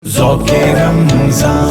ذوق رمضان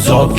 ذوق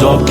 ذوق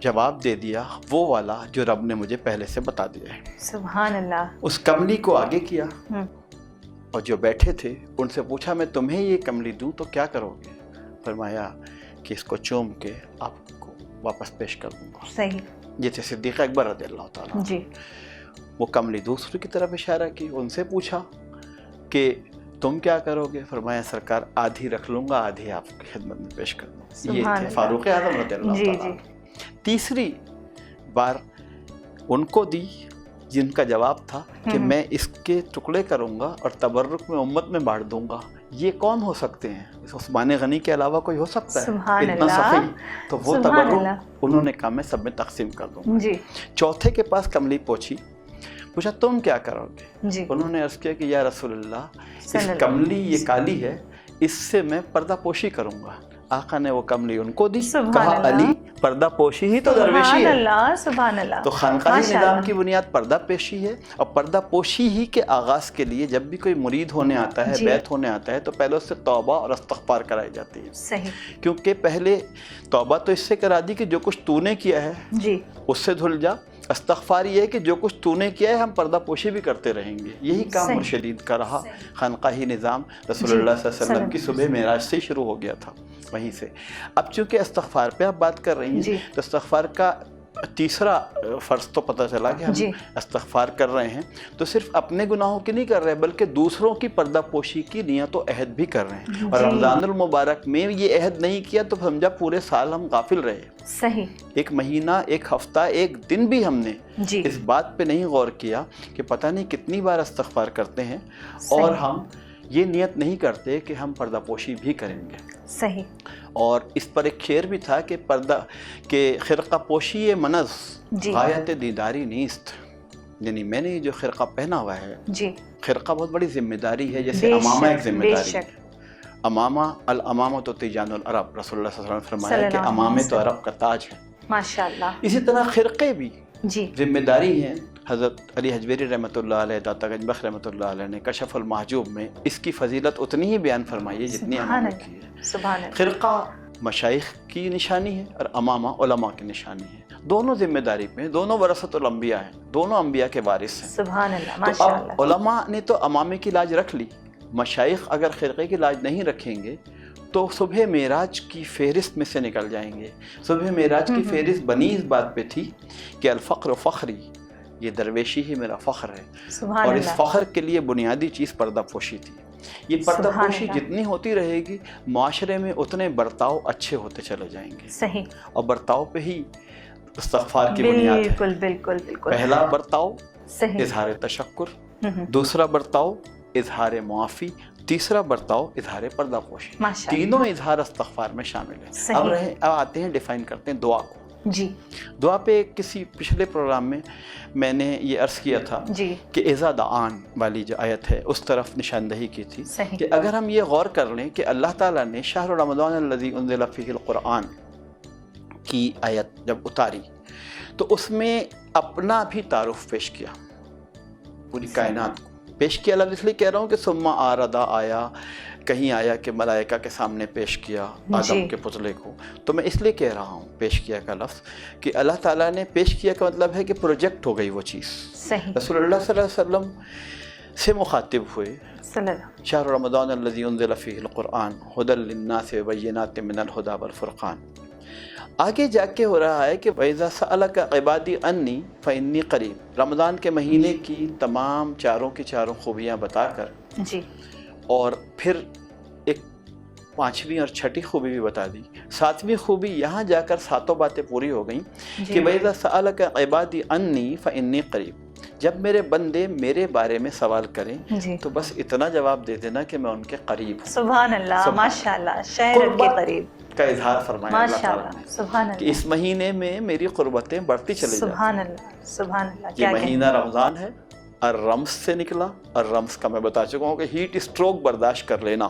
جواب دے دیا وہ والا جو رب نے مجھے پہلے سے بتا دیا ہے۔ سبحان اللہ۔ اس کملی کو آگے کیا اور جو بیٹھے تھے ان سے پوچھا میں تمہیں یہ کملی دوں تو کیا کرو گے؟ فرمایا کہ اس کو چوم کے آپ کو واپس پیش کر دوں گا۔ صحیح۔ یہ تھے صدیق اکبر رضی اللہ تعالیٰ۔ جی۔ وہ کملی دوسرے کی طرف اشارہ کی، ان سے پوچھا کہ تم کیا کرو گے؟ فرمایا سرکار آدھی رکھ لوں گا، آدھی آپ کی خدمت میں پیش کر دوں گا۔ یہ تھے فاروق اعظم رضی اللہ تعالیٰ۔ تیسری بار ان کو دی جن کا جواب تھا کہ میں اس کے ٹکڑے کروں گا اور تبرک میں امت میں بانٹ دوں گا۔ یہ کون ہو سکتے ہیں؟ عثمان غنی کے علاوہ کوئی ہو سکتا ہے اتنا سخی؟ تو وہ تبرک انہوں نے کہا میں سب میں تقسیم کر دوں گا۔ چوتھے کے پاس کملی پوچھا تم کیا کرو گے؟ انہوں نے عرض کیا کہ یا رسول اللہ اس کملی یہ کالی ہے، اس سے میں پردہ پوشی کروں گا۔ آقا نے وہ کملی ان کو دی، کہا علی پردہ پوشی ہی تو درویشی ہے۔ سبحان اللہ۔ تو خانقاہی نظام کی بنیاد پردہ پیشی ہے، اور پردہ پوشی ہی کے آغاز کے لیے جب بھی کوئی مرید ہونے آتا ہے، بیعت ہونے آتا ہے، تو پہلے اس سے توبہ اور استغفار کرائی جاتی ہے۔ صحیح۔ کیونکہ پہلے توبہ تو اس سے کرا دی کہ جو کچھ تو نے کیا ہے اس سے دھل جا، استغفار یہ ہے کہ جو کچھ تو نے کیا ہے ہم پردہ پوشی بھی کرتے رہیں گے۔ یہی کام مرشدین کا رہا۔ خانقاہی نظام رسول اللہ صلی اللہ علیہ وسلم کی صبح معراج سے شروع ہو گیا تھا وہیں سے۔ اب چونکہ استغفار پہ آپ بات کر رہی ہیں تو استغفار کا تیسرا فرض تو پتہ چلا کہ ہم استغفار کر رہے ہیں تو صرف اپنے گناہوں کی نہیں کر رہے بلکہ دوسروں کی پردہ پوشی کی نیت و عہد بھی کر رہے ہیں۔ اور رمضان المبارک میں یہ عہد نہیں کیا تو سمجھا پورے سال ہم غافل رہے۔ صحیح۔ ایک مہینہ، ایک ہفتہ، ایک دن بھی ہم نے اس بات پہ نہیں غور کیا کہ پتہ نہیں کتنی بار استغفار کرتے ہیں اور ہم یہ نیت نہیں کرتے کہ ہم پردہ پوشی بھی کریں گے۔ صحیح۔ اور اس پر ایک شعر بھی تھا کہ پردہ کہ خرقہ پوشی منز غایت دیداری نیست، یعنی میں نے یہ جو خرقہ پہنا ہوا ہے، خرقہ بہت بڑی ذمہ داری ہے، جیسے امامہ ایک ذمہ داری ہے۔ امامہ الامامہ تو تیجان العرب، رسول اللہ صلی اللہ علیہ وسلم نے فرمایا کہ امامے تو عرب کا تاج ہے۔ ماشاءاللہ۔ اسی طرح خرقے بھی ذمہ داری ہیں۔ حضرت علی حجویری رحمۃ اللہ علیہ، داتا گنج بخش رحمۃ اللہ علیہ نے کشف المحجوب میں اس کی فضیلت اتنی ہی بیان فرمائی ہے جتنی امامہ کی ہے۔ خرقہ مشائخ کی نشانی ہے اور امامہ علماء کی نشانی ہے۔ دونوں ذمہ داری پہ، دونوں ورثۃ الانبیاء ہیں، دونوں انبیاء کے وارث ہیں۔ سبحان اللہ، تو ماشاءاللہ۔ اب علماء نے تو امامے کی لاج رکھ لی، مشائخ اگر خرقے کی لاج نہیں رکھیں گے تو صبح معراج کی فہرست میں سے نکل جائیں گے۔ صبح معراج کی فہرست بنی اس بات پہ تھی کہ الفقر فخری، یہ درویشی ہی میرا فخر ہے، اور اس فخر کے لیے بنیادی چیز پردہ پوشی تھی۔ یہ پردہ پوشی جتنی ہوتی رہے گی معاشرے میں اتنے برتاؤ اچھے ہوتے چلے جائیں گے۔ صحیح۔ اور برتاؤ پہ ہی استغفار کی بنیاد ہے۔ بالکل بالکل بالکل۔ پہلا برتاؤ اظہار تشکر، دوسرا برتاؤ اظہار معافی، تیسرا برتاؤ اظہار پردہ پوشی۔ تینوں اظہار استغفار میں شامل ہیں۔ اب آتے ہیں ڈیفائن کرتے ہیں دعا کو۔ دعا پہ کسی پچھلے پروگرام میں میں نے یہ عرض کیا تھا کہ اذا دعان والی جو آیت ہے اس طرف نشاندہی کی تھی کہ اگر ہم یہ غور کر لیں کہ اللہ تعالیٰ نے شہر رمضان الذی انزل فیہ القرآن کی آیت جب اتاری تو اس میں اپنا بھی تعارف پیش کیا، پوری کائنات کو پیش کیا۔ لفظ اس لیے کہہ رہا ہوں کہ ثم آردا آیا، کہیں آیا کہ ملائکہ کے سامنے پیش کیا آدم کے پتلے کو، تو میں اس لیے کہہ رہا ہوں پیش کیا کا لفظ کہ اللہ تعالیٰ نے پیش کیا کا مطلب ہے کہ پروجیکٹ ہو گئی وہ چیز۔ رسول اللہ صلی اللہ علیہ وسلم سے مخاطب ہوئے، شہر رمضان الذی انزل فیہ القرآن ھدی للناس وبینات من الھدی والفرقان۔ آگے جا کے ہو رہا ہے کہ وَإِذَا سَأَلَكَ عِبَادِي عَنِّي فَإِنِّي قَرِيب، رمضان کے مہینے کی تمام چاروں کی چاروں خوبیاں بتا کر اور پھر ایک پانچویں اور چھٹی خوبی بھی بتا دی۔ ساتویں خوبی یہاں جا کر ساتوں باتیں پوری ہو گئیں کہ وَإِذَا سَأَلَكَ عِبَادِي عَنِّي فَإِنِّي قَرِيب، جب میرے بندے میرے بارے میں سوال کریں تو بس اتنا جواب دے دینا کہ میں ان کے قریب ہوں۔ سبحان اللہ، ماشاءاللہ، شہر کے قریب کا اظہار فرمایا اللہ تعالیٰ نے کہ اس مہینے میں میری قربتیں بڑھتی چلی جاتی ہیں۔ سبحان اللہ، سبحان اللہ۔ یہ مہینہ رمضان ہے اور رمز سے نکلا، اور رمز کا میں بتا چکا ہوں کہ ہیٹ اسٹروک برداشت کر لینا۔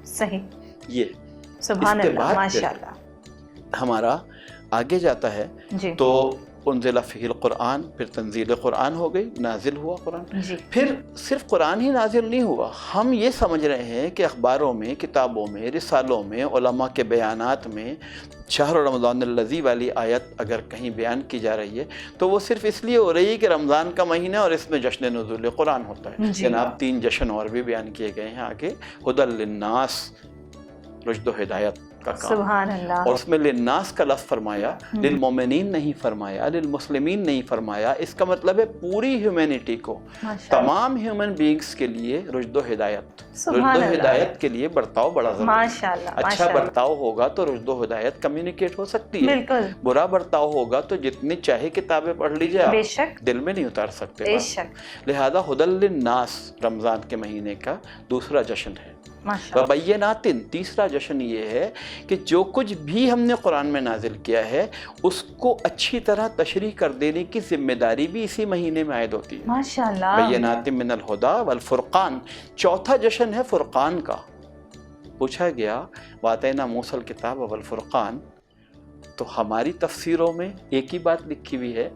صحیح، یہ سبحان اللہ، ماشاءاللہ۔ ہمارا آگے جاتا ہے تو انزل فیہ القرآن، پھر تنزیل قرآن ہو گئی، نازل ہوا قرآن۔ جی پھر صرف قرآن ہی نازل نہیں ہوا، ہم یہ سمجھ رہے ہیں کہ اخباروں میں، کتابوں میں، رسالوں میں، علماء کے بیانات میں شہر رمضان الذی والی آیت اگر کہیں بیان کی جا رہی ہے تو وہ صرف اس لیے ہو رہی ہے کہ رمضان کا مہینہ اور اس میں جشن نزول قرآن ہوتا ہے۔ جی۔ جناب 3 جشن اور بھی بیان کیے گئے ہیں آگے، ہدی للناس، رشد و ہدایت کا کام، سبحان اللہ۔ اور اس میں للناس کا لفظ فرمایا، للمومنین نہیں فرمایا، للمسلمین نہیں فرمایا۔ اس کا مطلب ہے پوری ہیومینٹی کو، ماشاء اللہ، تمام ہیومن بینگز کے لیے رشد و ہدایت۔ سبحان رشد و اللہ۔ ہدایت کے لیے برتاؤ بڑا ضروری ہے۔ ماشاء اللہ، اچھا ماشاء اللہ، برتاؤ ہوگا تو رشد و ہدایت کمیونیکیٹ ہو سکتی ہے، بالکل، برا برتاؤ ہوگا تو جتنی چاہے کتابیں پڑھ لیجیے آپ، بے شک، دل میں نہیں اتار سکتے بے بات۔ شک، لہذا ہدی للناس رمضان کے مہینے کا دوسرا جشن ہے۔ ماشاء اللہ، وبینات، تیسرا جشن یہ ہے کہ جو کچھ بھی ہم نے قرآن میں نازل کیا ہے اس کو اچھی طرح تشریح کر دینے کی ذمہ داری بھی اسی مہینے میں عائد ہوتی ہے۔ ماشاء اللہ، بینات من الہدی والفرقان، چوتھا جشن ہے فرقان کا۔ پوچھا گیا وآتینا موسیٰ الکتاب والفرقان، تو ہماری تفسیروں میں ایک ہی بات لکھی ہوئی ہے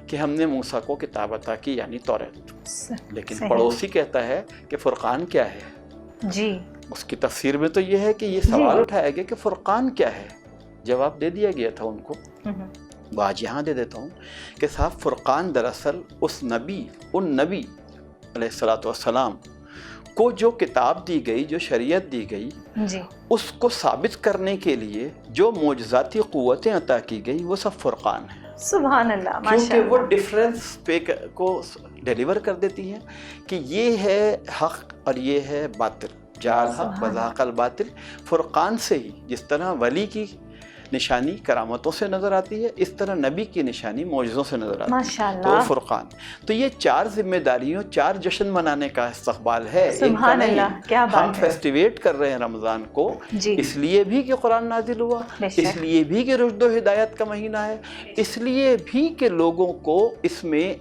کہ ہم نے موسیٰ کو کتاب عطا کی، یعنی توریت، لیکن صحیح۔ پڑوسی کہتا ہے کہ فرقان کیا ہے؟ جی اس کی تفسیر میں تو یہ ہے کہ یہ سوال اٹھایا گیا کہ فرقان کیا ہے، جواب دے دیا گیا تھا ان کو، وہ آج یہاں دے دیتا ہوں کہ صاحب فرقان دراصل ان نبی علیہ الصلوۃ والسلام کو جو کتاب دی گئی، جو شریعت دی گئی، جی اس کو ثابت کرنے کے لیے جو معجزاتی قوتیں عطا کی گئی وہ سب فرقان ہیں، سبحان اللہ، ماشاء کیونکہ وہ اللہ، ڈفرینس پہ کو ڈیلیور کر دیتی ہیں کہ یہ ہے حق اور یہ ہے باطل، جعل حق وزہق الباطل۔ فرقان سے ہی جس طرح ولی کی نشانی کرامتوں سے نظر آتی ہے، اس طرح نبی کی نشانی معجزوں سے نظر آتی ہے، ماشاء تو وہ اللہ، فرقان۔ تو یہ 4 ذمہ داریوں، 4 جشن منانے کا استقبال ہے، ایک کا سبحان نہیں۔ اللہ، کیا ہم بات ہے، فیسٹیویٹ کر رہے ہیں رمضان کو جی اس لیے بھی کہ قرآن نازل ہوا، بے شک۔ اس لیے بھی کہ رشد و ہدایت کا مہینہ ہے، اس لیے بھی کہ لوگوں کو اس میں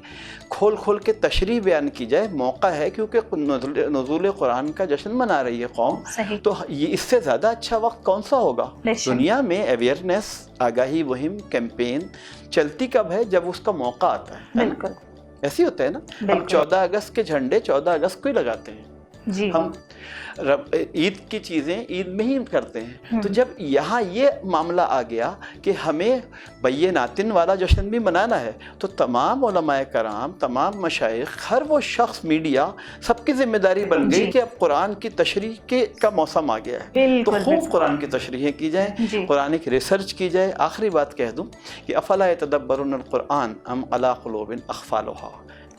کھول کھول کے تشریح بیان کی جائے، موقع ہے کیونکہ نزول قرآن کا جشن منا رہی ہے قوم، صحیح، تو یہ اس سے زیادہ اچھا وقت کون سا ہوگا؟ بے شک۔ دنیا میں اویئرنیس، آگاہی مہم، کیمپین چلتی کب ہے؟ جب اس کا موقع آتا ہے نا؟ بالکل، ایسے ہی ہوتا ہے نا، ہم بالکل۔ 14 اگست کے جھنڈے 14 اگست کو ہی لگاتے ہیں، جی ہم عید کی چیزیں عید میں ہی کرتے ہیں۔ تو جب یہاں یہ معاملہ آ گیا کہ ہمیں بیناتن والا جشن بھی منانا ہے تو تمام علماء کرام، تمام مشائخ، ہر وہ شخص، میڈیا، سب کی ذمہ داری بن گئی جی۔ کہ اب قرآن کی تشریح کا موسم آ گیا ہے، تو بالکل، خوب بالکل۔ قرآن کی تشریحیں کی جائیں، جی۔ قرآن کی ریسرچ کی جائے۔ آخری بات کہہ دوں کہ افلا یتدبرون القرآن ام علی قلوب اقفالها،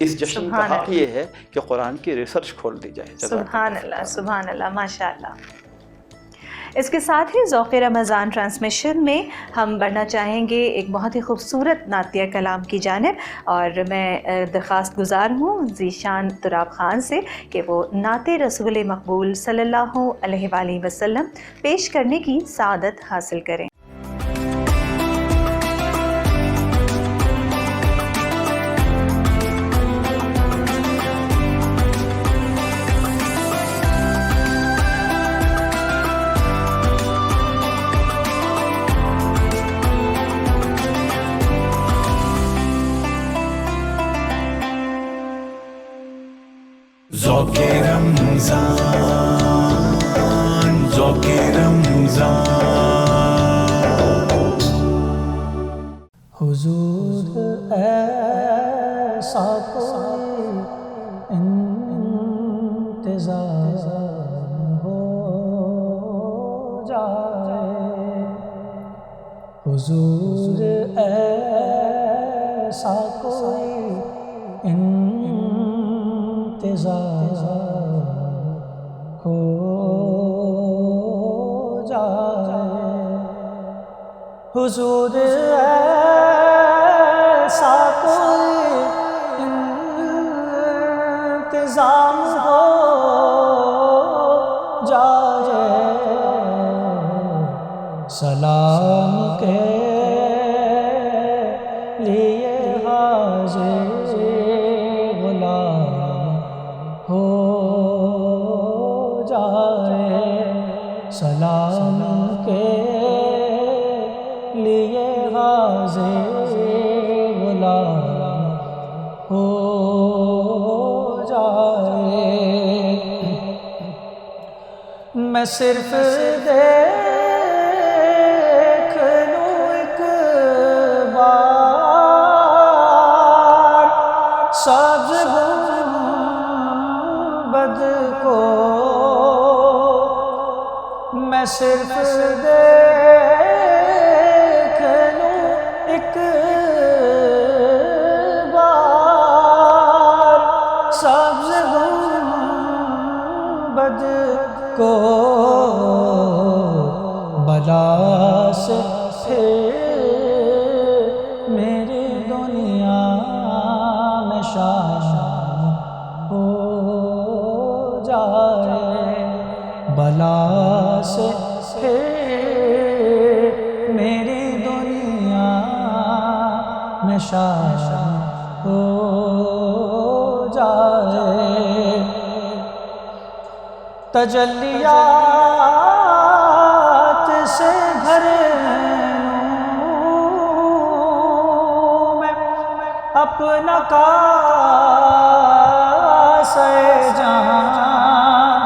اس جشن کا حق یہ ہے کہ قرآن کی ریسرچ کھول دی جائے۔ سبحان اللہ، سبحان اللہ، ماشاء اللہ۔ اس کے ساتھ ہی ذوق رمضان ٹرانسمیشن میں ہم بڑھنا چاہیں گے ایک بہت ہی خوبصورت نعتیہ کلام کی جانب، اور میں درخواست گزار ہوں ذیشان تراب خان سے کہ وہ نعت رسول مقبول صلی اللہ علیہ وآلہ وسلم پیش کرنے کی سعادت حاصل کریں۔ ذوق رمضان، ذوق رمضان، حضور ایسا کوئی انتظام ہو جائے، حضور ایسا کوئی انتظام ہو جائے، حضور ایسا کوئی انتظام ہو جائے، سلام کے لیے حاضر غلام ہو جائے، سلام کے لیے حاضر ہو جائے، میں صرف دیکھ لوں ایک بار سبز گنبد کو، میں صرف دیکھ لوں ایک بار سبز گنبد کو، بلا سے پھر میری دنیا میں شام ہو جائے، بلا سے پھر میری دنیا میں شام ہو جائے، تجلیات سے بھر لوں میں اپنا کاسہ جہاں،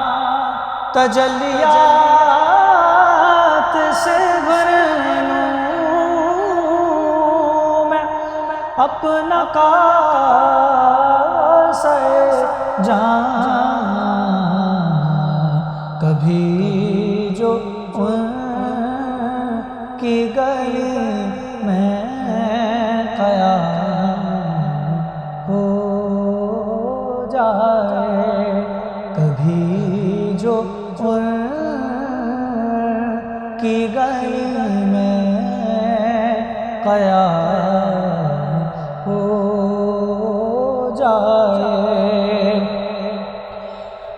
تجلیات سے بھر لوں میں اپنا کاسہ جہاں، کبھی جو ان کی گلی میں قیام ہو جائے، کبھی جو ان کی گلی میں قیام ہو جائے،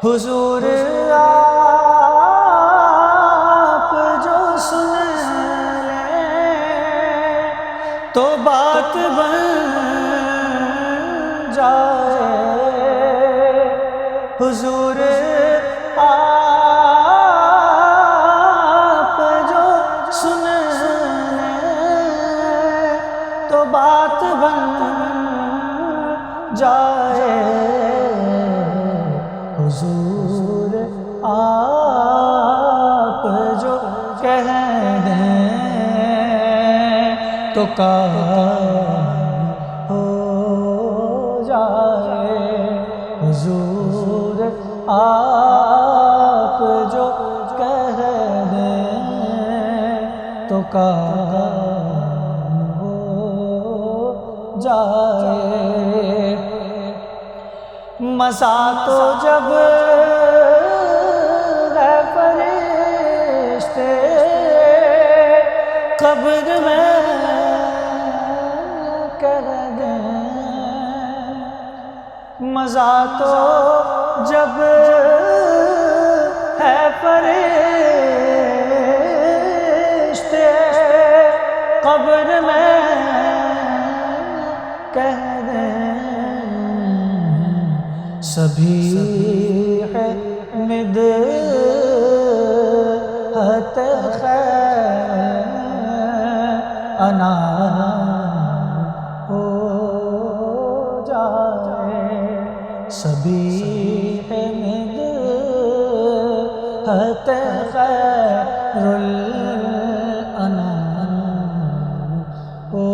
حضور آپ جو سن لیں تو بات بن جائے، حضور آپ جو سن لیں تو بات بن جائے، حضور آپ جو کہہ دیں تو کام ہو جائے، حضور آپ جو کہہ دیں تو کام ہو جائے، مزہ تو جب ہے فرشتے قبر میں کر دیں، مزہ تو جب ہے فرشتے قبر میں کہہ دیں، سبھی ہے مدحت خیر انا ہو جائے، سبھی ہے مدحت خیر الانام ہو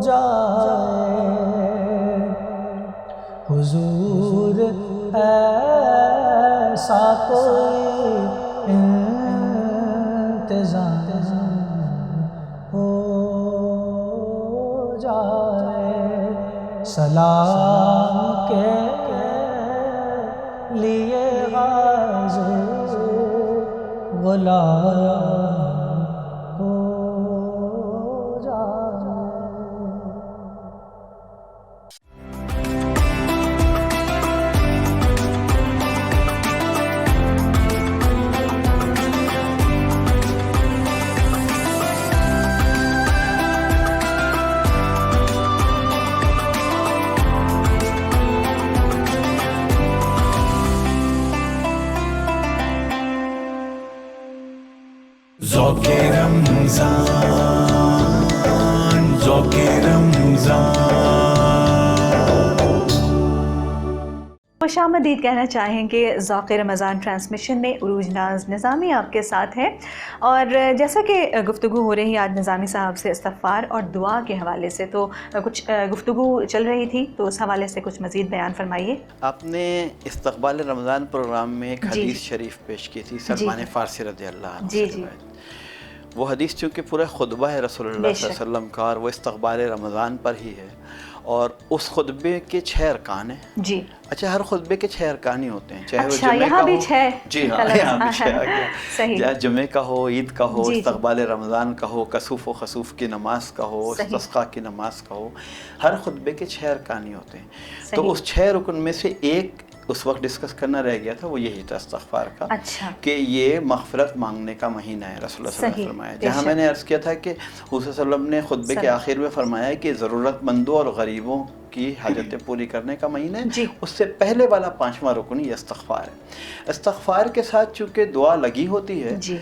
جائے، حضور ایسا کوئی انتظام ہو جائے، سلام کے لیے حاضر غلام ہو جائے۔ ذوق رمضان ذوق رمضان خوش آمدید کہنا چاہیں کہ ذوق رمضان ٹرانسمیشن میں عروج ناز نظامی آپ کے ساتھ ہے، اور جیسا کہ گفتگو ہو رہی آج نظامی صاحب سے استغفار اور دعا کے حوالے سے، تو کچھ گفتگو چل رہی تھی، تو اس حوالے سے کچھ مزید بیان فرمائیے۔ آپ نے استقبال رمضان پروگرام میں ایک جی حدیث شریف پیش کی تھی سلمان فارسی رضی اللہ عنہ جی سے جی روایت۔ وہ حدیث چونکہ پورا خطبہ ہے رسول اللہ صلی اللہ علیہ وسلم کا، اور وہ استقبال رمضان پر ہی ہے، اور اس خطبے کے 6 ارکان ہیں۔ جی اچھا، ہر خطبے کے 6 ارکان ہی ہوتے ہیں، چاہے وہ اچھا، جمعے یہاں کا بھی ہو، 6 جی ہاں یہاں بھی 6 آ گیا، صحیح، چاہے جمعے کا ہو، عید کا ہو، جی جی استقبال رمضان کا ہو، کسوف و خسوف کی نماز کا ہو، صحیح، استسقاء کی نماز کا ہو، ہر خطبے کے 6 ارکان ہی ہوتے ہیں۔ صحیح، تو اس 6 رکن میں سے ایک اس وقت ڈسکس کرنا رہ گیا تھا، وہ یہی تھا استغفار کا، اچھا، کہ یہ مغفرت مانگنے کا مہینہ ہے۔ رسول اللہ صلی اللہ علیہ وسلم نے صحیح، فرمایا، بے جہاں شک، میں نے عرض کیا تھا کہ حضور صلی اللہ علیہ وسلم نے خطبے کے آخر میں فرمایا کہ ضرورت مندوں اور غریبوں کی حاجتیں پوری کرنے کا مہینہ ہے، جی، اس سے پہلے والا 5واں رکن یہ استغفار ہے۔ استغفار کے ساتھ چونکہ دعا لگی ہوتی ہے، جی،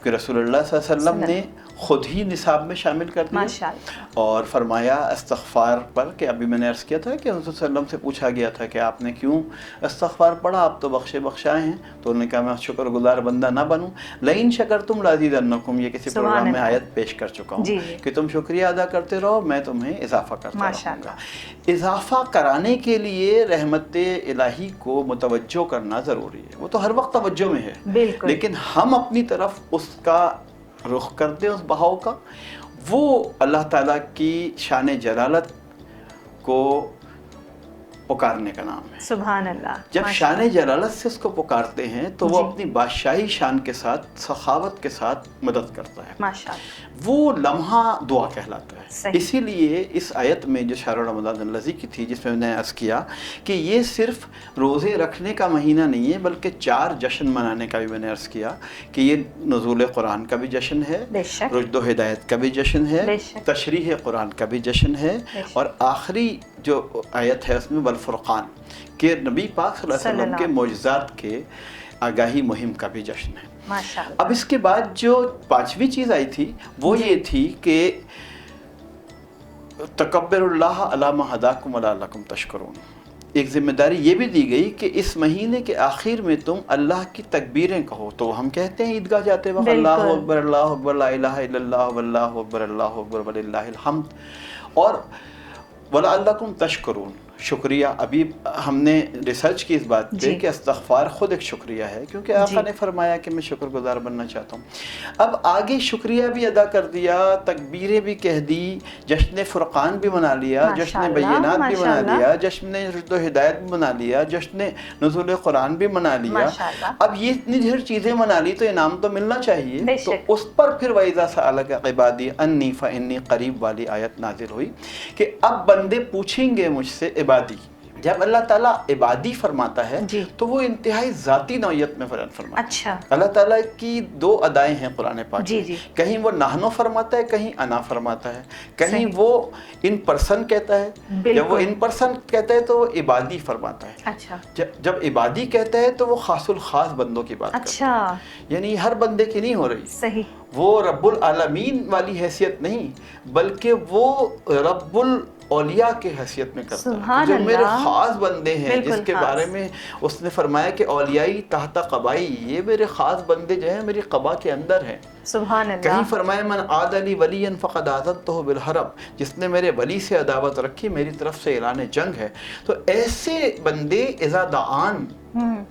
کہ رسول اللہ صلی اللہ علیہ وسلم نے خود ہی نصاب میں شامل کر دیا ماشاء اللہ، اور فرمایا استغفار پر، کہ ابھی میں نے عرض کیا تھا کہ حضور صلی اللہ علیہ وسلم سے پوچھا گیا تھا کہ آپ نے کیوں استغفار پڑھا، آپ تو بخشائے ہیں، تو انہوں نے کہا میں شکر گزار بندہ نہ بنوں، لئن شکرتم لازیدنکم، یہ کسی پروگرام میں آیت پیش کر چکا ہوں جی جی، کہ تم شکریہ ادا کرتے رہو، میں تمہیں اضافہ کرتا ماشاء رہوں گا۔ اضافہ کرانے کے لیے رحمت الہی کو متوجہ کرنا ضروری ہے، وہ تو ہر وقت توجہ میں ہے، بالکل، لیکن ہم اپنی طرف اس کا رخ کرتے ہیں، اس بہاؤ کا، وہ اللہ تعالیٰ کی شان جلالت کو پکارنے کا نام ہے۔ سبحان اللہ، جب شان جلالت سے اس کو پکارتے ہیں تو وہ جی، اپنی بادشاہی شان کے ساتھ، سخاوت کے ساتھ مدد کرتا ہے، ماشاء اللہ، وہ لمحہ دعا کہلاتا ہے۔ صحیح، اسی لیے اس آیت میں جو شہر رمضان الذی کی تھی، جس میں میں نے عرض کیا کہ یہ صرف روزے رکھنے کا مہینہ نہیں ہے، بلکہ 4 جشن منانے کا بھی میں نے عرض کیا کہ یہ نزول قرآن کا بھی جشن ہے، بے شک، رشد و ہدایت کا بھی جشن ہے، بے شک، تشریح قرآن کا بھی جشن ہے، بے شک، اور آخری جو آیت ہے اس میں والفرقان، کہ نبی پاک صلی اللہ علیہ وسلم کے معجزات کے آگاہی مہم کا بھی جشن ہے۔ ماشاء اللہ، اب اس کے بعد جو 5ویں چیز آئی تھی وہ یہ تھی کہ تکبر اللہ علی ما ہداکم ولعلکم تشکرون، ایک ذمہ داری یہ بھی دی گئی کہ اس مہینے کے آخر میں تم اللہ کی تکبیریں کہو۔ تو ہم کہتے ہیں عیدگاہ جاتے وقت اللہ اکبر اللہ اکبر لا الہ الا اللہ واللہ اکبر اللہ اکبر وللہ الحمد، اور وَلَعَلَّكُمْ تَشْكُرُونَ، شکریہ۔ ابھی ہم نے ریسرچ کی اس بات پہ کہ استغفار خود ایک شکریہ ہے، کیونکہ آقا نے فرمایا کہ میں شکر گزار بننا چاہتا ہوں۔ اب آگے شکریہ بھی ادا کر دیا، تکبیریں بھی کہہ دی، جشن فرقان بھی منا لیا، جشن بینات بھی منا لیا، جشن رشد و ہدایت بھی منا لیا، جشن نزول قرآن بھی منا لیا۔ اب یہ اتنی ڈھیر چیزیں منا لی تو انعام تو ملنا چاہیے، تو اس پر پھر وَإِذَا سَأَلَكَ عِبَادِي عَنِّي فَإِنِّي قَرِيبٌ والی آیت نازل ہوئی کہ اب بندے پوچھیں گے مجھ سے عبادی۔ جب اللہ تعالیٰ عبادی فرماتا ہے تو وہ انتہائی ذاتی نوعیت میں فرماتا ہے۔ اچھا، اللہ تعالیٰ کی 2 ادائیں ہیں قرآن پاک، جی جی، کہیں وہ نحنو فرماتا ہے، کہیں انا فرماتا ہے، کہیں وہ ان پرسن کہتا ہے، جب وہ ان پرسن کہتا ہے تو وہ عبادی فرماتا ہے، اچھا، جب عبادی کہتا ہے تو وہ خاص الخاص بندوں کی بات کرتا ہے، اچھا، یعنی ہر بندے کی نہیں ہو رہی، صحیح، وہ رب العالمین والی حیثیت نہیں، بلکہ وہ رب اولیاء کے حیثیت میں کرتا ہے، جو میرے خاص بندے ہیں، جس کے بارے میں اس نے فرمایا کہ اولیائی تحت قبائی، یہ میرے خاص بندے جو ہیں میری قبا کے اندر ہیں۔ سبحان اللہ، کہیں فرمایا من عاد لی ولی فقد آذنتہ بالحرب، جس نے میرے ولی سے عداوت رکھی میری طرف سے اعلان جنگ ہے۔ تو ایسے بندے اذا دعان،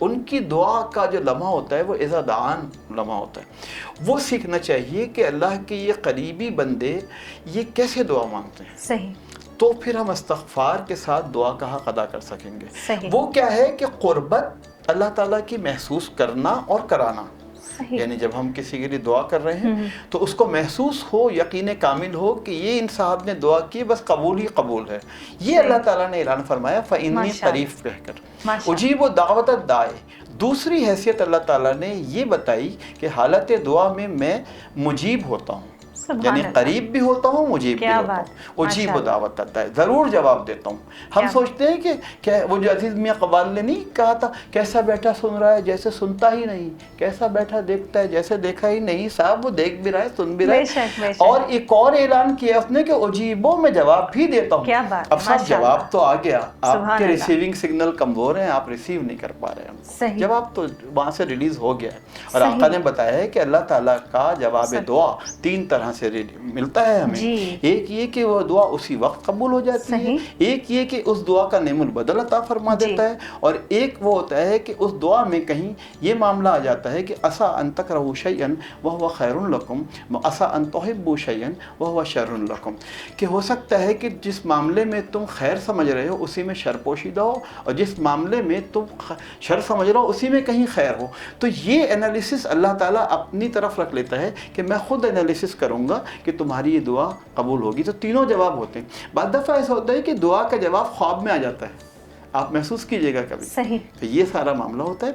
ان کی دعا کا جو لمحہ ہوتا ہے وہ اذا دعان لمحہ ہوتا ہے، وہ سیکھنا چاہیے کہ اللہ کے یہ قریبی بندے یہ کیسے دعا مانگتے ہیں، صحیح، تو پھر ہم استغفار کے ساتھ دعا کا حق ادا کر سکیں گے۔ صحیح، وہ کیا ہے کہ قربت اللہ تعالیٰ کی محسوس کرنا اور کرانا، یعنی جب ہم کسی کے لیے دعا کر رہے ہیں تو اس کو محسوس ہو، یقین کامل ہو کہ یہ ان صاحب نے دعا کی، بس قبول ہی قبول ہے۔ یہ اللہ تعالیٰ نے اعلان فرمایا فَإِنِّي قَرِيبٌ کہہ کر، اجیب دعوت الداعِ۔ دوسری حیثیت اللہ تعالیٰ نے یہ بتائی کہ حالت دعا میں میں مجیب ہوتا ہوں، سبحان یعنی اللہ۔ قریب بھی ہوتا ہوں، مجیب بھی کیا ہوتا بات، ہوں، اجیب ماشاء و اللہ۔ دعوت دیتا ہے، ضرور جواب دیتا ہوں۔ ہم کیا سوچتے ہیں کہ کیا وہ جو عزیز میاں قبال نے نہیں کہا تھا کیسا بیٹھا سن رہا ہے جیسے سنتا ہی نہیں، کیسا بیٹھا دیکھتا ہے جیسے دیکھا ہی نہیں۔ صاحب وہ دیکھ بھی رہا ہے، سن بھی رہا بے ہے، شک، بے شک۔ اور ایک اور اعلان کیا اس نے کہ اجیبوں میں جواب بھی دیتا ہوں۔ کیا بات، اب صاحب ماشاء اللہ۔ جواب تو آ گیا، آپ سبحان کے اللہ۔ ریسیونگ سگنل کمزور ہیں، آپ ریسیو نہیں کر پا رہے ہیں ان کو۔ صحیح۔ جواب تو وہاں سے ریلیز ہو گیا ہے، اور صحیح۔ آقا نے بتایا ہے کہ اللہ تعالیٰ کا جواب صحیح۔ دعا 3 طرح سے ملتا ہے ہمیں۔ جی۔ ایک یہ کہ وہ دعا اسی وقت قبول ہو جاتی ہے، صحیح۔ ایک یہ کہ اس دعا کا نعم البدل عطا فرما جی۔ دیتا ہے، اور ایک وہ ہوتا ہے کہ اس دعا میں کہیں یہ معاملہ آ جاتا ہے کہ عسیٰ ان تکرہوا شیئا وہو خیر لکم وعسیٰ ان تحبوا شیئا وہو شر لکم، کہ ہو سکتا ہے کہ جس معاملے میں تم خیر سمجھ رہے ہو اسی میں شر پوشیدہ ہو، اور جس معاملے میں تم شر سمجھ رہے ہو اسی میں کہیں خیر ہو۔ تو یہ انالیسس اللہ تعالیٰ اپنی طرف رکھ لیتا ہے کہ میں خود انالیسس کروں گا کہ تمہاری یہ دعا قبول ہوگی۔ تو تینوں جواب ہوتے ہیں۔ بعض دفعہ ایسا ہوتا ہے کہ دعا کا جواب خواب میں آ جاتا ہے، آپ محسوس کیجئے گا کبھی۔ صحیح۔ تو یہ سارا معاملہ ہوتا ہے۔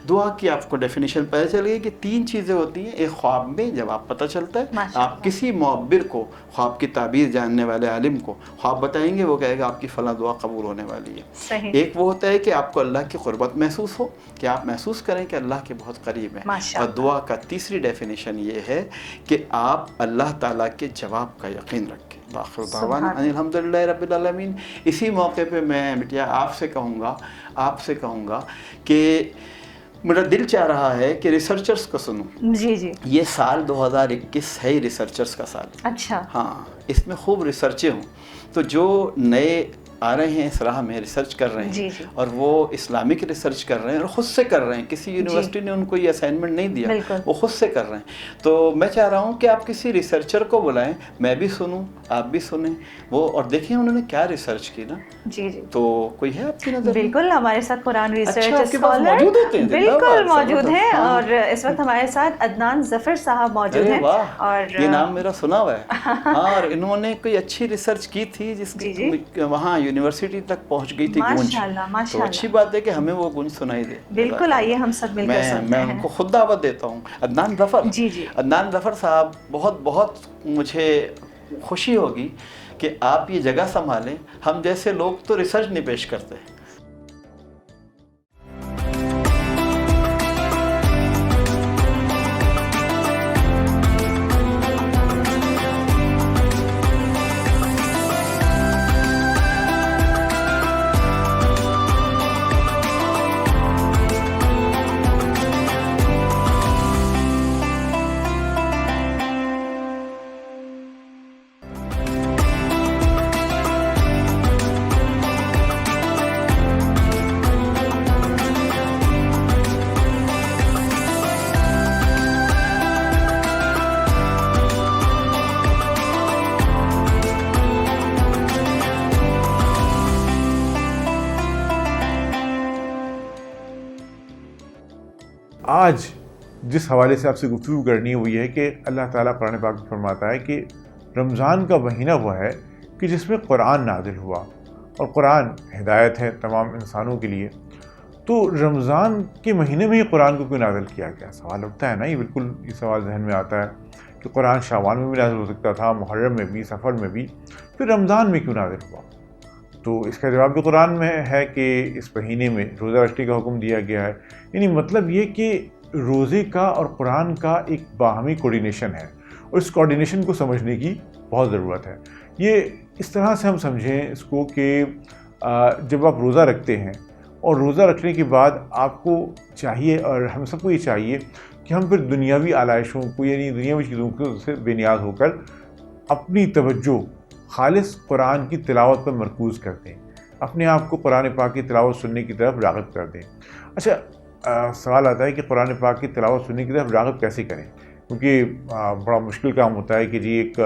دعا کی آپ کو ڈیفینیشن پتہ چل گئی کہ 3 چیزیں ہوتی ہیں، ایک خواب میں جواب پتہ چلتا ہے، ماشاء آپ کسی معبر کو، خواب کی تعبیر جاننے والے عالم کو خواب بتائیں گے، وہ کہے گا آپ کی فلاں دعا قبول ہونے والی ہے۔ صحیح۔ ایک وہ ہوتا ہے کہ آپ کو اللہ کی قربت محسوس ہو، کہ آپ محسوس کریں کہ اللہ کے بہت قریب ہیں۔ ماشاء اور اللہ۔ دعا کا تیسری ڈیفینیشن یہ ہے کہ آپ اللہ تعالیٰ کے جواب کا یقین رکھیں۔ باخر دعوانا ان الحمدللہ رب العالمین۔ اسی موقع پہ میں بٹیا آپ سے کہوں گا کہ میرا دل چاہ رہا ہے کہ ریسرچرز کو سنوں۔ جی جی۔ یہ سال 2021 ہے ریسرچرز کا سال۔ اچھا۔ ہاں، اس میں خوب ریسرچیں ہوں، تو جو نئے آ رہے ہیں اس راہ میں ریسرچ کر رہے ہیں، جی جی۔ اور وہ اسلامک ریسرچ کر رہے ہیں اور خود سے کر رہے ہیں، کسی یونیورسٹی نے ان کو یہ اسائنمنٹ نہیں دیا، بالکل۔ وہ خود سے کر رہے ہیں۔ تو میں چاہ رہا ہوں کہ آپ کسی ریسرچر کو بلائیں، میں بھی سنوں، آپ بھی سنیں، وہ اور دیکھیں انہوں نے کیا ریسرچ کی نا۔ جی جی۔ تو کوئی ہے آپ کی نظر میں؟ بالکل، ہمارے ساتھ قرآن ریسرچ اچھا، آپ کے پاس اسکالر موجود ہوتے ہیں؟ بالکل موجود ہیں، ہاں۔ اور اس وقت ہمارے ساتھ عدنان ظفر صاحب موجود ارے ہیں، واہ، اور یہ نام میرا سنا ہوا ہے۔ ہاں، اور انہوں نے کوئی اچھی ریسرچ کی تھی جس جی کی وہاں یونیورسٹی تک پہنچ گئی تھی گونج۔ ماشاءاللہ، ماشاءاللہ۔ تو اچھی بات ہے کہ ہمیں وہ گونج سنائی دے۔ بالکل، آئیے ہم سب مل کر سنتے میں ہیں۔ ان کو خود دعوت دیتا ہوں۔ عدنان ظفر، جی جی۔ عدنان ظفر صاحب، بہت بہت مجھے خوشی ہوگی کہ آپ یہ جگہ سنبھالیں۔ ہم جیسے لوگ تو ریسرچ نہیں پیش کرتے۔ آج جس حوالے سے آپ سے گفتگو کرنی ہے وہ یہ ہے کہ اللہ تعالیٰ قرآن پاک میں فرماتا ہے کہ رمضان کا مہینہ وہ ہے کہ جس میں قرآن نازل ہوا، اور قرآن ہدایت ہے تمام انسانوں کے لیے۔ تو رمضان کے مہینے میں ہی قرآن کو کیوں نازل کیا گیا؟ سوال اٹھتا ہے نا، یہ بالکل یہ سوال ذہن میں آتا ہے کہ قرآن شعبان میں بھی نازل ہو سکتا تھا، محرم میں بھی، سفر میں بھی، پھر رمضان میں کیوں نازل ہوا؟ تو اس کا جواب بھی قرآن میں ہے کہ اس مہینے میں روزہ رکھنے کا حکم دیا گیا ہے۔ یعنی مطلب یہ کہ روزے کا اور قرآن کا ایک باہمی کوارڈینیشن ہے، اور اس کوارڈینیشن کو سمجھنے کی بہت ضرورت ہے۔ یہ اس طرح سے ہم سمجھیں اس کو کہ جب آپ روزہ رکھتے ہیں اور روزہ رکھنے کے بعد آپ کو چاہیے، اور ہم سب کو یہ چاہیے کہ ہم پھر دنیاوی آلائشوں کو، یعنی دنیاوی چیزوں سے بے نیاز ہو کر اپنی توجہ خالص قرآن کی تلاوت پر مرکوز کر دیں، اپنے آپ کو قرآن پاک کی تلاوت سننے کی طرف راغب کر دیں۔ اچھا، سوال آتا ہے کہ قرآن پاک کی تلاوت سننے کی طرف راغب کیسے کریں؟ کیونکہ بڑا مشکل کام ہوتا ہے کہ جی ایک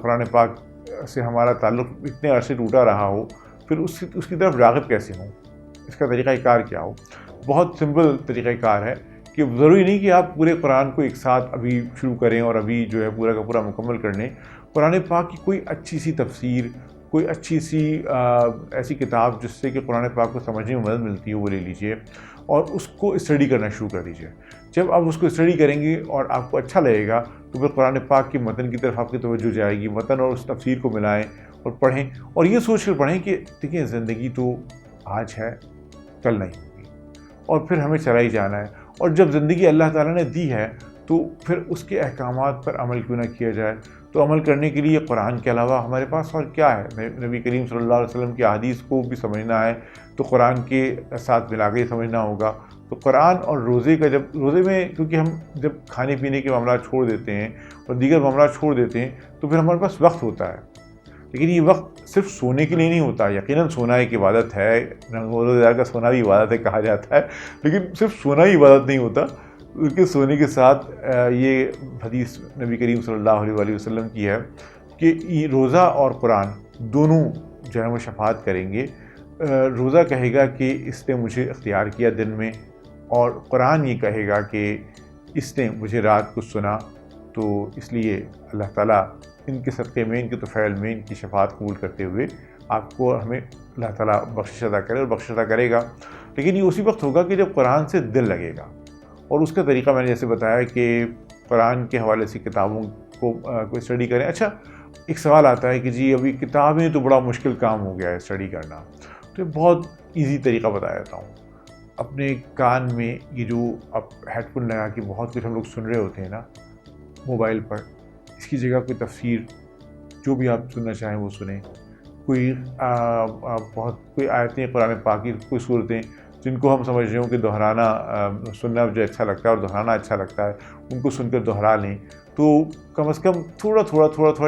قرآن پاک سے ہمارا تعلق اتنے عرصے ٹوٹا رہا ہو، پھر اس کی طرف راغب کیسے ہوں، اس کا طریقہ کار کیا ہو؟ بہت سمپل طریقہ کار ہے کہ ضروری نہیں کہ آپ پورے قرآن کو ایک ساتھ ابھی شروع کریں اور ابھی جو ہے پورا کا پورا مکمل کر لیں۔ قرآن پاک کی کوئی اچھی سی تفسیر، کوئی اچھی سی ایسی کتاب جس سے کہ قرآن پاک کو سمجھنے میں مدد ملتی ہے، وہ لے لیجئے۔ اور اس کو اسٹڈی کرنا شروع کر دیجیے. جب آپ اس کو اسٹڈی کریں گے اور آپ کو اچھا لگے گا تو پھر قرآن پاک کے متن کی طرف آپ کی توجہ جائے گی. متن اور اس تفسیر کو ملائیں اور پڑھیں, اور یہ سوچ کر پڑھیں کہ دیکھیں زندگی تو آج ہے کل نہیں ہوگی, اور پھر ہمیں چلا ہی جانا ہے. اور جب زندگی اللہ تعالیٰ نے دی ہے تو پھر اس کے احکامات پر عمل کیوں نہ کیا جائے. تو عمل کرنے کے لیے قرآن کے علاوہ ہمارے پاس اور کیا ہے؟ نبی کریم صلی اللہ علیہ وسلم کی احادیث کو بھی سمجھنا ہے تو قرآن کے ساتھ ملا کے سمجھنا ہوگا. تو قرآن اور روزے کا, جب روزے میں کیونکہ ہم جب کھانے پینے کے معاملات چھوڑ دیتے ہیں اور دیگر معاملات چھوڑ دیتے ہیں تو پھر ہمارے پاس وقت ہوتا ہے, لیکن یہ وقت صرف سونے کے لیے نہیں ہوتا. یقیناً سونا ایک عبادت ہے, روزہ دار کا سونا بھی عبادت ہے کہا جاتا ہے, لیکن صرف سونا ہی عبادت نہیں ہوتا, بلکہ سونے کے ساتھ یہ حدیث نبی کریم صلی اللہ علیہ وسلم کی ہے کہ یہ روزہ اور قرآن دونوں جو ہے وہ شفاعت کریں گے. روزہ کہے گا کہ اس نے مجھے اختیار کیا دن میں, اور قرآن یہ کہے گا کہ اس نے مجھے رات کو سنا, تو اس لیے اللہ تعالیٰ ان کے صدقے میں, ان کے طفیل میں ان کی شفاعت قبول کرتے ہوئے آپ کو ہمیں اللہ تعالیٰ بخشش عطا کرے, اور بخشش عطا کرے گا. لیکن یہ اسی وقت ہوگا کہ جب قرآن سے دل لگے گا. اور اس کا طریقہ میں نے جیسے بتایا کہ قرآن کے حوالے سے کتابوں کو اسٹڈی کریں. اچھا, ایک سوال آتا ہے کہ جی ابھی کتابیں تو بڑا مشکل کام ہو گیا ہے اسٹڈی کرنا, تو یہ بہت ایزی طریقہ بتا دیتا ہوں. اپنے کان میں یہ جو آپ ہیڈ فون لگا کے بہت کچھ ہم لوگ سن رہے ہوتے ہیں نا موبائل پر, اس کی جگہ کوئی تفسیر جو بھی آپ سننا چاہیں وہ سنیں. کوئی کوئی آیتیں قرآن پاک کی, کوئی صورتیں جن کو ہم سمجھ رہے ہوں کہ دہرانا سننا جو اچھا لگتا ہے اور دہرانا اچھا لگتا ہے, ان کو سن کر دہرا لیں. تو کم از کم تھوڑا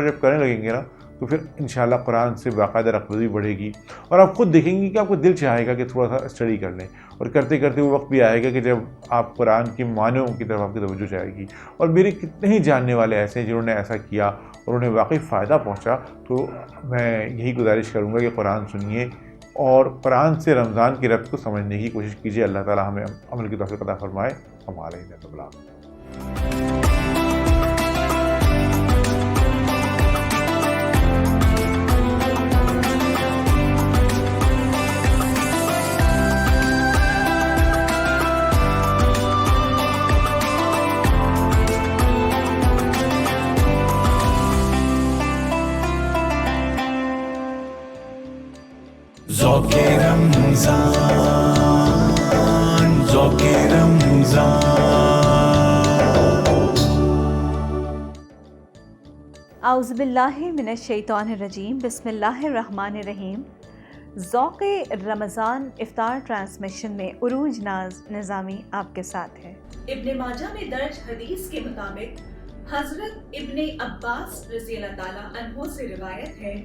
جب کرنے لگیں گے نا تو پھر انشاءاللہ قرآن سے باقاعدہ رغبت بڑھے گی, اور آپ خود دیکھیں گے کہ آپ کو دل چاہے گا کہ تھوڑا سا اسٹڈی کر لیں. اور کرتے کرتے وہ وقت بھی آئے گا کہ جب آپ قرآن کے معنیوں کی طرف آپ کی توجہ جائے گی. اور میرے کتنے ہی جاننے والے ایسے ہیں جنہوں نے ایسا کیا اور انہیں واقعی فائدہ پہنچا. تو میں یہی گزارش کروں گا کہ قرآن سنیے اور قرآن سے رمضان کی ربط کو سمجھنے کی کوشش کیجیے. اللہ تعالیٰ ہمیں عمل کی توفیق عطا فرمائے. ہمارے ذوق رمضان, ذوق رمضان. اعوذ باللہ من الشیطان الرجیم, بسم اللہ الرحمن الرحیم. ذوق رمضان افطار ٹرانسمیشن میں عروج ناز نظامی آپ کے ساتھ ہے. ابن ماجہ میں درج حدیث کے مطابق حضرت ابن عباس رضی اللہ تعالیٰ عنہ سے روایت ہے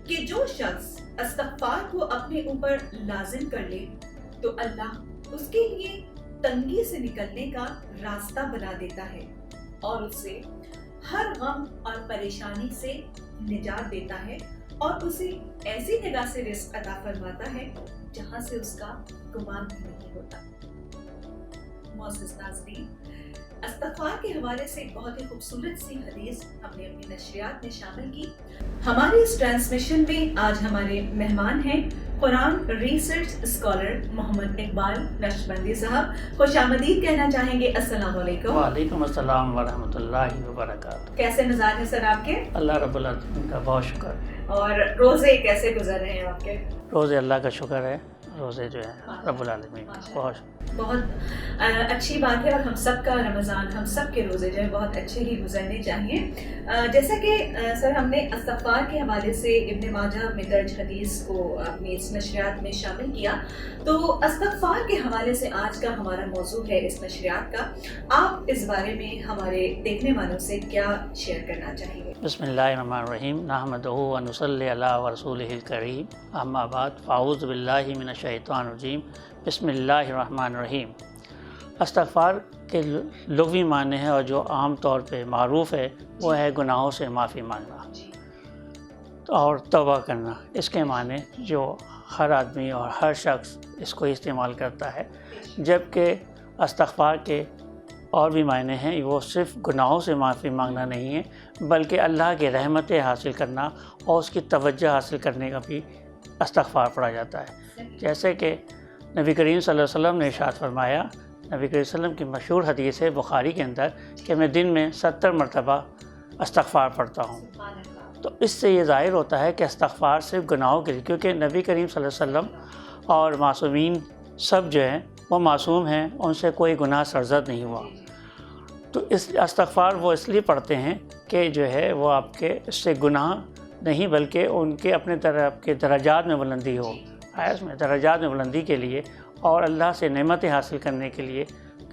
کہ جو شخص استغفار کو اپنے اوپر لازم کر لے تو اللہ اس کے لیے تنگی سے نکلنے کا راستہ بنا دیتا ہے اور اسے ہر غم اور پریشانی سے نجات دیتا ہے اور اسے ایسی جگہ سے رزق عطا فرماتا ہے جہاں سے اس کا گمان بھی نہیں ہوتا. معزز ناظرین, استغفار کے حوالے سے ایک بہت ہی خوبصورت سی حدیث ہم نے اپنی نشریات میں شامل کی. ہماری اس ٹرانسمیشن میں آج ہمارے مہمان ہیں قرآن ریسرچ اسکالر محمد اقبال نقشبندی صاحب. خوش آمدید کہنا چاہیں گے. السلام علیکم. وعلیکم السلام ورحمۃ اللہ وبرکاتہ. کیسے مزاج ہیں سر آپ کے؟ اللہ رب العالمین کا بہت شکر. اور روزے کیسے گزر رہے ہیں آپ کے؟ روزے اللہ کا شکر ہے, روزے جو ہیں رب العالمین کا بہت اچھی بات ہے. اور ہم سب کا رمضان, ہم سب کے روزے جو ہیں بہت اچھے ہی گزرنے چاہیے. جیسا کہ سر ہم نے استغفار کے حوالے سے ابن ماجہ میں درج حدیث کو اپنی اس نشریات میں شامل کیا, تو استغفار کے حوالے سے آج کا ہمارا موضوع ہے اس نشریات کا. آپ اس بارے میں ہمارے دیکھنے والوں سے کیا شیئر کرنا چاہیں گے؟ بسم اللہ الرحمن الرحیم. نحمدہ و نصلی علی رسولہ الکریم. اما بعد, فاعوذ باللہ من الشیطان الرجیم. بسم اللہ الرحمن الرحیم. استغفار کے لغوی معنی ہے اور جو عام طور پہ معروف ہے وہ ہے گناہوں سے معافی مانگنا اور توبہ کرنا. اس کے معنی جو ہر آدمی اور ہر شخص اس کو استعمال کرتا ہے, جبکہ استغفار کے اور بھی معنی ہیں. وہ صرف گناہوں سے معافی مانگنا نہیں ہے بلکہ اللہ کی رحمتیں حاصل کرنا اور اس کی توجہ حاصل کرنے کا بھی استغفار پڑھا جاتا ہے. جیسے کہ نبی کریم صلی اللہ علیہ وسلم نے ارشاد فرمایا، نبی کریم صلی اللہ علیہ وسلم کی مشہور حدیث ہے بخاری کے اندر کہ میں دن میں 70 مرتبہ استغفار پڑھتا ہوں۔ تو اس سے یہ ظاہر ہوتا ہے کہ استغفار صرف گناہوں کے لیے، کیونکہ نبی کریم صلی اللہ علیہ وسلم اور معصومین سب جو ہیں وہ معصوم ہیں، ان سے کوئی گناہ سرزد نہیں ہوا۔ تو اس استغفار وہ اس لیے پڑھتے ہیں کہ جو ہے وہ آپ کے اس سے گناہ نہیں بلکہ ان کے اپنے طرف کے درجات میں بلندی ہو، اس میں درجات میں بلندی کے لیے اور اللہ سے نعمتیں حاصل کرنے کے لیے۔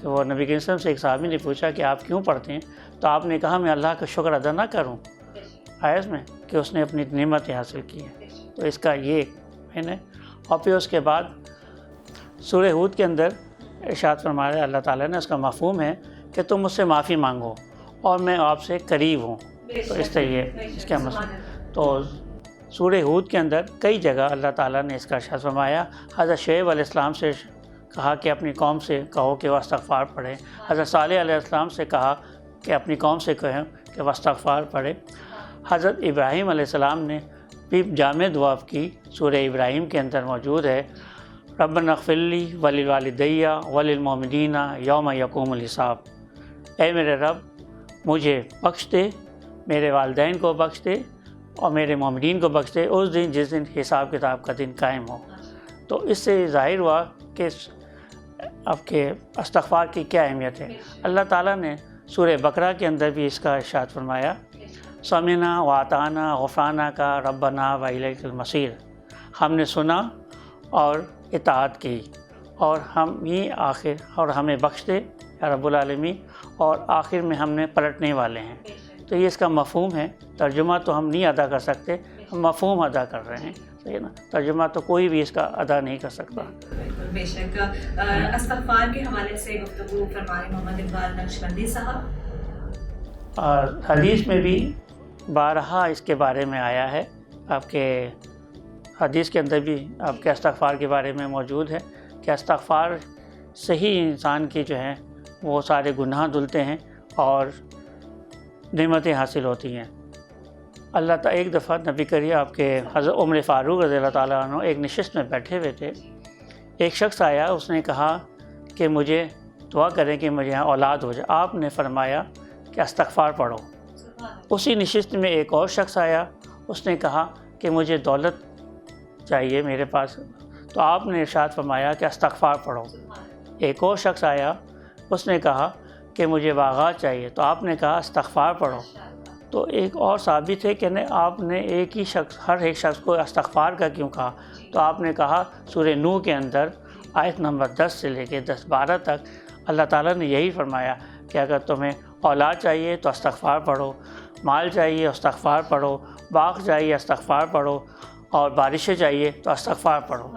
کہ وہ نبی کریم صلی اللہ علیہ وسلم سے ایک صحابی نے پوچھا کہ آپ کیوں پڑھتے ہیں؟ تو آپ نے کہا میں اللہ کا شکر ادا نہ کروں آیت میں کہ اس نے اپنی نعمتیں حاصل کی ہیں۔ تو اس کا یہ میں نے، اور پھر اس کے بعد سورہ ہود کے اندر ارشاد فرمایا اللہ تعالیٰ نے، اس کا مفہوم ہے کہ تم مجھ سے معافی مانگو اور میں آپ سے قریب ہوں۔ تو اس طریقے اس کا مطلب، تو سورہ ہود کے اندر کئی جگہ اللہ تعالیٰ نے اس کا ارشاد فرمایا۔ حضرت شعیب علیہ السلام سے کہا کہ اپنی قوم سے کہو کہ وہ استغفار پڑھیں، حضرت صالح علیہ السلام سے کہا کہ اپنی قوم سے کہیں کہ وہ استغفار پڑھیں، حضرت ابراہیم علیہ السلام نے بھی جامع دعا کی، سورہ ابراہیم کے اندر موجود ہے، ربنا اغفر لی ولوالدی وللمؤمنین یوم یقوم الحساب، اے میرے رب مجھے بخش دے، میرے والدین کو بخش دے اور میرے مومنین کو بخش دے اس دن جس دن حساب کتاب کا دن قائم ہو۔ تو اس سے ظاہر ہوا کہ آپ کے استغفار کی کیا اہمیت ہے۔ اللہ تعالیٰ نے سورہ بقرہ کے اندر بھی اس کا ارشاد فرمایا، سمعنا واطعنا غفرانک ربنا والیک المصیر، ہم نے سنا اور اطاعت کی اور ہم ہی آخر، اور ہمیں بخش دے یا رب العالمین، اور آخر میں ہم نے پلٹنے والے ہیں۔ تو یہ اس کا مفہوم ہے، ترجمہ تو ہم نہیں ادا کر سکتے، ہم مفہوم ادا کر رہے ہیں، صحیح ہے نا، ترجمہ تو کوئی بھی اس کا ادا نہیں کر سکتا۔ بے شک استغفار کے حوالے سے گفتگو فرمائے محمد اقبال نقشبندی صاحب۔ اور حدیث میں بھی بارہا اس کے بارے میں آیا ہے، آپ کے حدیث کے اندر بھی آپ کے استغفار کے بارے میں موجود ہے کہ استغفار سے ہی انسان کی جو ہے وہ سارے گناہ دھلتے ہیں اور نعمتیں حاصل ہوتی ہیں۔ اللہ تعالیٰ ایک دفعہ نبی کریم آپ کے حضرت عمر فاروق رضی اللہ تعالیٰ عنہ ایک نشست میں بیٹھے ہوئے تھے، ایک شخص آیا، اس نے کہا کہ مجھے دعا کریں کہ مجھے یہاں اولاد ہو جائے۔ آپ نے فرمایا کہ استغفار پڑھو۔ اسی نشست میں ایک اور شخص آیا، اس نے کہا کہ مجھے دولت چاہیے میرے پاس، تو آپ نے ارشاد فرمایا کہ استغفار پڑھو۔ ایک اور شخص آیا، اس نے کہا کہ مجھے باغات چاہیے، تو آپ نے کہا استغفار پڑھو۔ تو ایک اور صحابی تھے کہ آپ نے ایک ہی شخص، ہر ایک شخص کو استغفار کا کیوں کہا؟ تو آپ نے کہا سورہ نوح کے اندر آیت نمبر 10 سے لے کے 10-12 تک اللہ تعالیٰ نے یہی فرمایا کہ اگر تمہیں اولاد چاہیے تو استغفار پڑھو، مال چاہیے استغفار پڑھو، باغ چاہیے استغفار پڑھو، اور بارشیں چاہیے تو استغفار پڑھو۔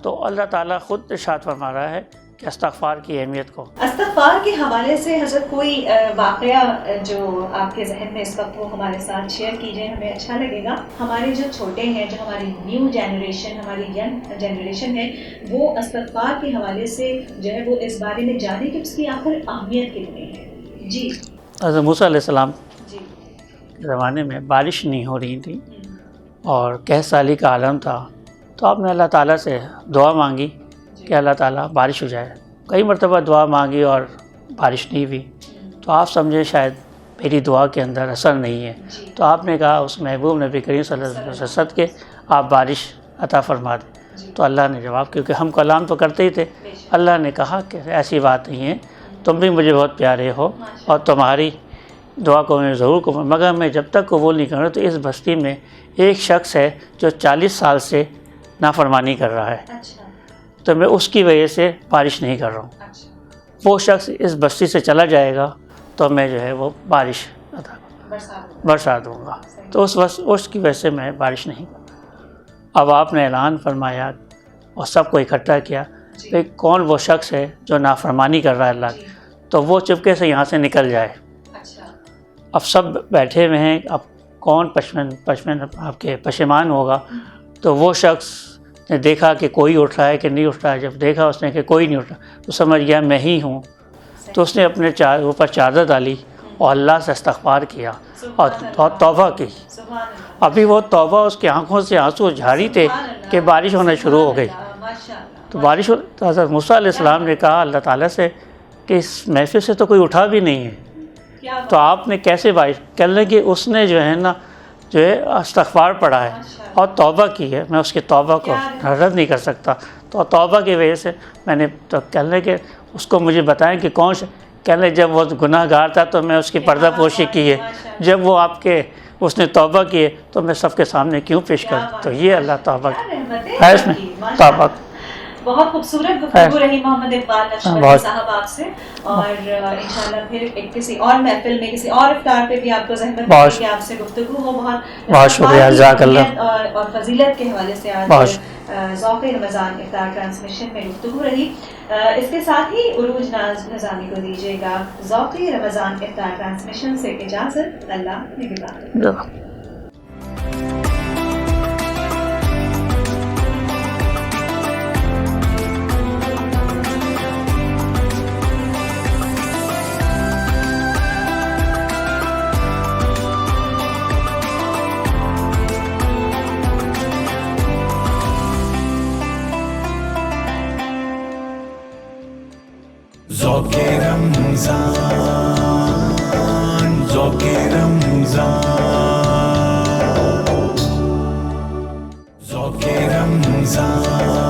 تو اللہ تعالیٰ خود ارشاد فرما رہا ہے کہ استغفار کی اہمیت کو۔ استغفار کے حوالے سے حضرت کوئی واقعہ جو آپ کے ذہن میں اس وقت وہ ہمارے ساتھ شیئر کیجئے، ہمیں اچھا لگے گا۔ ہمارے جو چھوٹے ہیں، جو ہماری نیو جنریشن، ہماری ینگ جنریشن ہے، وہ استغفار کے حوالے سے جو ہے وہ اس بارے میں جانے کہ اس کی آخر اہمیت کتنی ہے۔ جی حضرت موسیٰ علیہ السلام جی کے زمانے میں بارش نہیں ہو رہی تھی اور قحط سالی کا عالم تھا، تو آپ نے اللہ تعالیٰ سے دعا مانگی کہ اللہ تعالیٰ بارش ہو جائے۔ کئی مرتبہ دعا مانگی اور بارش نہیں ہوئی، تو آپ سمجھے شاید میری دعا کے اندر اثر نہیں ہے، تو آپ نے کہا اس محبوب نبی کریم صلی اللہ علیہ وسلم سے صدقے آپ بارش عطا فرما دیں۔ تو اللہ نے جواب، کیونکہ ہم کلام تو کرتے ہی تھے، اللہ نے کہا کہ ایسی بات نہیں ہے، تم بھی مجھے بہت پیارے ہو اور تمہاری دعا کو میں ضرور قبول، مگر میں جب تک قبول نہیں کروں تو اس بستی میں ایک شخص ہے جو 40 سال سے نافرمانی کر رہا ہے، تو میں اس کی وجہ سے بارش نہیں کر رہا ہوں۔ وہ شخص اس بستی سے چلا جائے گا تو میں جو ہے وہ بارش برسات دوں گا، تو اس کی وجہ سے میں بارش نہیں کروں۔ اب آپ نے اعلان فرمایا اور سب کو اکٹھا کیا کہ کون وہ شخص ہے جو نافرمانی کر رہا ہے اللہ کی، تو وہ چپکے سے یہاں سے نکل جائے۔ اب سب بیٹھے ہوئے ہیں، اب کون آپ کے پشیمان ہوگا؟ تو وہ شخص نے دیکھا کہ کوئی اٹھ رہا ہے کہ نہیں اٹھ رہا ہے، جب دیکھا اس نے کہ کوئی نہیں اٹھ رہا تو سمجھ گیا میں ہی ہوں، تو اس نے اپنے اوپر چادر ڈالی اور اللہ سے استغفار کیا اور توبہ کی۔ ابھی وہ توبہ اس کی آنکھوں سے آنسو جھاری تھے کہ بارش ہونا شروع ہو گئی۔ تو بارش تو حضرت موسیٰ علیہ السلام نے کہا اللہ تعالیٰ سے کہ اس محفل سے تو کوئی اٹھا بھی نہیں ہے، تو آپ نے کیسے بارش؟ کہنے لگے کہ اس نے جو ہے نا جو ہے استغفار پڑھا ہے اور توبہ کی ہے، میں اس کی توبہ کو رد نہیں کر سکتا، تو توبہ کی وجہ سے میں نے تو کہنے لگے کہ اس کو مجھے بتائیں کہ کون سے، کہنے لگے جب وہ گناہ گار تھا تو میں اس کی پردہ پوشی کی ہے، جب وہ آپ کے اس نے توبہ کی ہے تو میں سب کے سامنے کیوں پیش کر؟ تو یہ اللہ توبہ ہے اس میں توبہ۔ بہت خوبصورت گفتگو رہی محمد اقبال لکشمنی صاحب آپ سے، اور انشاءاللہ پھر ایک کسی اور محفل میں کسی اور افطار پہ بھی آپ کو زحمت ملے کہ آپ سے گفتگو ہو۔ بہت شکریہ، جزاک اللہ۔ اور فضیلت کے حوالے سے آج ذوق رمضان افطار ٹرانسمیشن میں گفتگو رہی۔ اس کے ساتھ ہی عروج ناز نظامی کو دیجیے گا ذوق رمضان افطار ٹرانسمیشن سے اجازت۔ اللہ نگہبان۔ ذوق رمضان، ذوق رمضان، ذوق رمضان۔